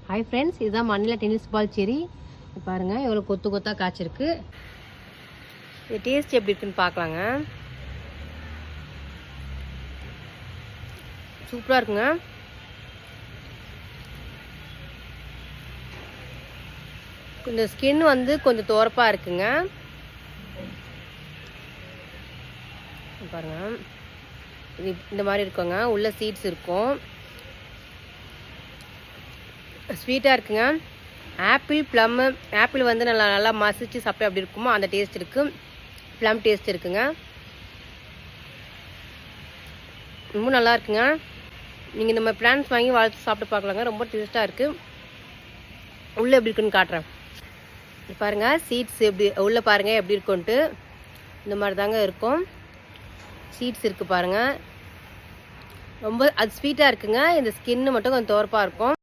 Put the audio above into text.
Hi friends, இதுதான் மண்ணில tennis ball செரி. பாருங்கள் எவ்வளோ கொத்து கொத்தாக காய்ச்சிருக்கு. இது டேஸ்ட் எப்படி இருக்குன்னு பார்க்கலாங்க. சூப்பராக இருக்குங்க. இந்த ஸ்கின் வந்து கொஞ்சம் துவர்ப்பாக இருக்குங்க. பாருங்க, இது இந்த மாதிரி இருக்குங்க. உள்ள சீட்ஸ் இருக்கும். ஸ்வீட்டாக இருக்குங்க. ஆப்பிள் ப்ளம், ஆப்பிள் வந்து நல்லா மசிச்சு சாப்பிட்டு அப்படி இருக்குமோ அந்த டேஸ்ட் இருக்குது. ப்ளம் டேஸ்ட் இருக்குங்க. ரொம்ப நல்லா இருக்குங்க. நீங்கள் இந்த மாதிரி பிளான்ஸ் வாங்கி வளர்த்து சாப்பிட்டு பார்க்கலாங்க. ரொம்ப டேஸ்ட்டாக இருக்குது. உள்ளே எப்படி இருக்குன்னு காட்டுறேன். பாருங்கள் சீட்ஸ் எப்படி உள்ளே பாருங்கள் எப்படி இருக்குன்ட்டு. இந்த மாதிரி தாங்க இருக்கும். சீட்ஸ் இருக்குது பாருங்கள். ரொம்ப அது ஸ்வீட்டாக இருக்குங்க. இந்த ஸ்கின்னு மட்டும் கொஞ்சம் துவர்ப்பாக இருக்கும்.